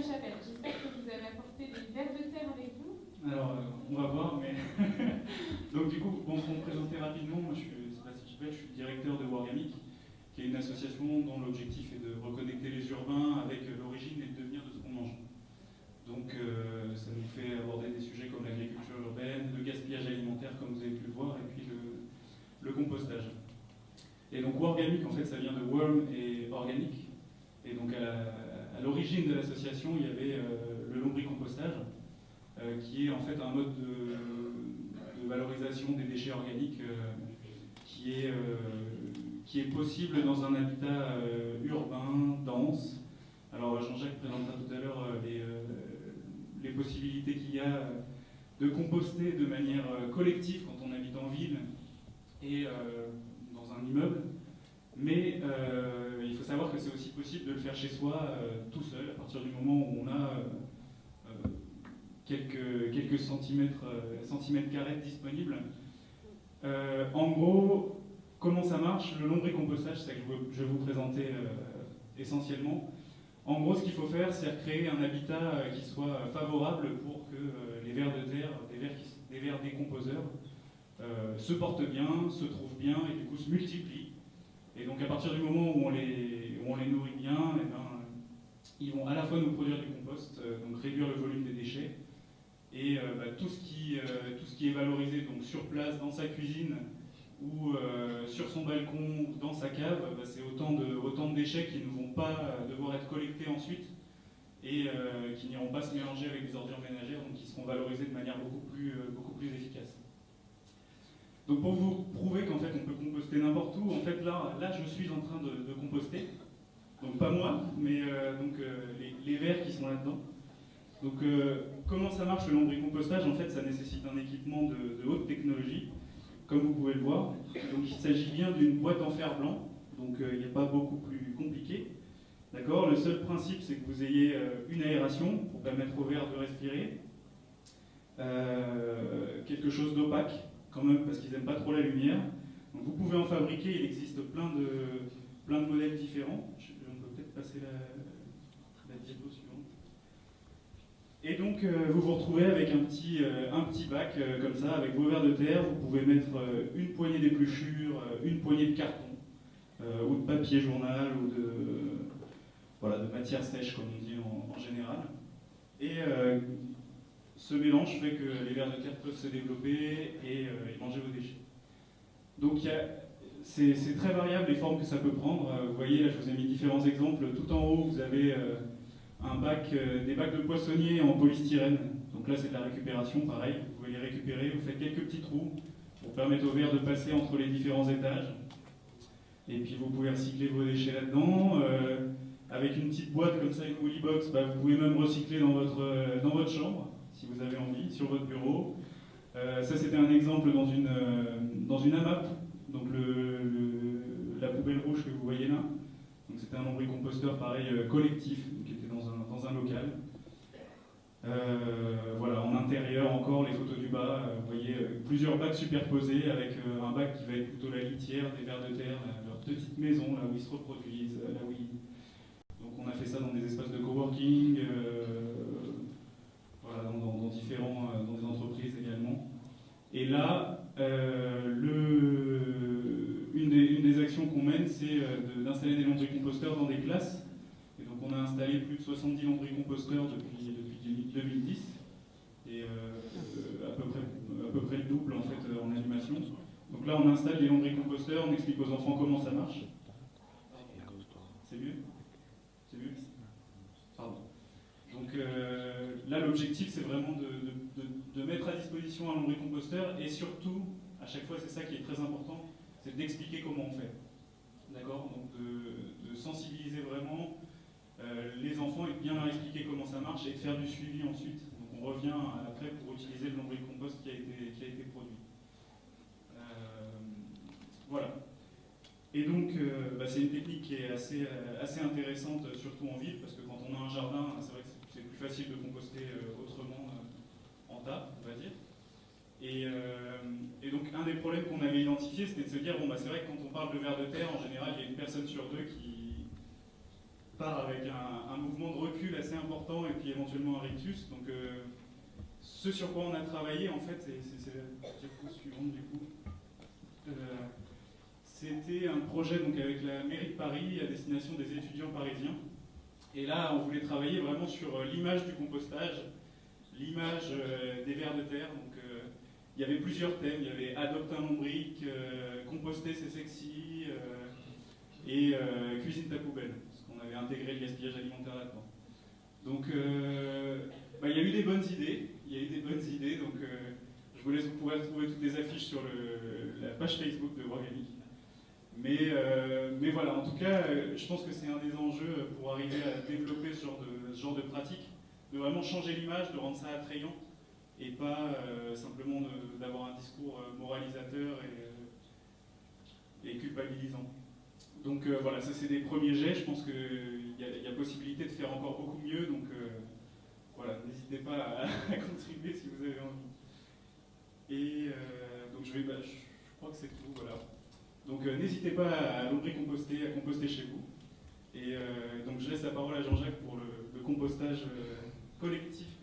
Chapelle. J'espère que vous avez apporté des vers de terre avec vous. Alors, on va voir, mais... Donc du coup, bon, pour me présenter rapidement, moi je suis directeur de Wargamic, qui est une association dont l'objectif est de reconnecter les urbains avec l'origine et le devenir de ce qu'on mange. Donc ça nous fait aborder des sujets comme l'agriculture urbaine, le gaspillage alimentaire, comme vous avez pu le voir, et puis le compostage. Et donc Wargamic, en fait, ça vient de worm et organic. Et donc à l'origine de l'association, il y avait le lombricompostage, qui est en fait un mode de valorisation des déchets organiques qui est possible dans un habitat urbain, dense. Alors Jean-Jacques présentera tout à l'heure les possibilités qu'il y a de composter de manière collective quand on habite en ville et dans un immeuble. Mais il faut savoir que c'est aussi possible de le faire chez soi tout seul, à partir du moment où on a quelques centimètres carrés disponibles. En gros, comment ça marche? Le lombricompostage, c'est ça que je vais vous présenter essentiellement. En gros, ce qu'il faut faire, c'est créer un habitat qui soit favorable pour que les vers de terre, des vers décomposeurs, se portent bien, se trouvent bien et du coup se multiplient. Et donc à partir du moment où on les nourrit bien, eh ben, ils vont à la fois nous produire du compost, donc réduire le volume des déchets, et tout ce qui est valorisé donc sur place, dans sa cuisine, ou sur son balcon, ou dans sa cave, c'est autant de déchets qui ne vont pas devoir être collectés ensuite, et qui n'iront pas se mélanger avec des ordures ménagères, donc qui seront valorisés de manière beaucoup plus efficace. Donc pour vous prouver qu'en fait on peut composter n'importe où, en fait là je suis en train de composter. Donc pas moi, mais les vers qui sont là-dedans. Donc comment ça marche le lombricompostage? En fait ça nécessite un équipement de haute technologie, comme vous pouvez le voir. Donc il s'agit bien d'une boîte en fer blanc, donc il n'y a pas beaucoup plus compliqué. D'accord. Le seul principe c'est que vous ayez une aération pour permettre aux vers de respirer, quelque chose d'opaque quand même parce qu'ils n'aiment pas trop la lumière. Donc vous pouvez en fabriquer, il existe plein de modèles différents. On peut peut-être passer la diapo suivante. Et donc vous vous retrouvez avec un petit bac comme ça, avec vos vers de terre. Vous pouvez mettre une poignée d'épluchures, une poignée de carton, ou de papier journal, ou de matière sèche comme on dit en général. Et ce mélange fait que les vers de terre peuvent se développer et manger vos déchets. Donc c'est très variable les formes que ça peut prendre. Vous voyez, là je vous ai mis différents exemples. Tout en haut, vous avez des bacs de poissonniers en polystyrène. Donc là c'est de la récupération, pareil. Vous pouvez les récupérer, vous faites quelques petits trous pour permettre aux vers de passer entre les différents étages. Et puis vous pouvez recycler vos déchets là-dedans. Avec une petite boîte comme ça, une woolly box, vous pouvez même recycler dans votre chambre, si vous avez envie, sur votre bureau. Ça c'était un exemple dans une AMAP, donc la poubelle rouge que vous voyez là. Donc c'était un lombricomposteur pareil collectif, qui était dans un local. En intérieur encore, les photos du bas, vous voyez plusieurs bacs superposés avec un bac qui va être plutôt la litière des vers de terre, leur petite maison, là où ils se reproduisent, Donc on a fait ça dans des espaces de coworking, dans des entreprises également. Et là, une des actions qu'on mène, c'est d'installer des lombricomposteurs dans des classes. Et donc on a installé plus de 70 lombricomposteurs depuis 2010, et à peu près le double en fait en animation. Donc là on installe des lombricomposteurs, on explique aux enfants comment ça marche. C'est mieux? C'est mieux? Pardon. Donc là l'objectif c'est vraiment de mettre à disposition un lombricomposteur, et surtout, à chaque fois c'est ça qui est très important, c'est d'expliquer comment on fait. D'accord? Donc de sensibiliser vraiment les enfants et de bien leur expliquer comment ça marche et de faire du suivi ensuite. Donc on revient après pour utiliser le lombricompost qui a été produit. Voilà. Et donc c'est une technique qui est assez intéressante, surtout en ville, parce que quand on a un jardin, c'est vrai que c'est plus facile de composter autrement en tas, on va dire. Et donc un des problèmes qu'on avait identifié, c'était de se dire, c'est vrai que quand on parle de vers de terre, en général, il y a une personne sur deux qui part avec un mouvement de recul assez important et puis éventuellement un rictus. Donc ce sur quoi on a travaillé, en fait, c'est la diapo suivante du coup. C'était un projet donc, avec la mairie de Paris à destination des étudiants parisiens. Et là, on voulait travailler vraiment sur l'image du compostage, l'image des vers de terre. Donc, il y avait plusieurs thèmes. Il y avait adopte un lombric, composter c'est sexy, et cuisine ta poubelle, parce qu'on avait intégré le gaspillage alimentaire là-dedans. Donc, il y a eu des bonnes idées. Donc, je vous laisse, vous pourrez retrouver toutes les affiches sur la page Facebook de Worganic. Mais voilà, en tout cas, je pense que c'est un des enjeux pour arriver à développer ce genre de pratique, de vraiment changer l'image, de rendre ça attrayant, et pas simplement d'avoir un discours moralisateur et culpabilisant. Donc voilà, ça c'est des premiers jets, je pense qu'il y a possibilité de faire encore beaucoup mieux, donc voilà, n'hésitez pas à contribuer si vous avez envie. Et donc je crois que c'est tout, voilà. Donc n'hésitez pas à lombricomposter, à composter chez vous. Et donc je laisse la parole à Jean-Jacques pour le compostage collectif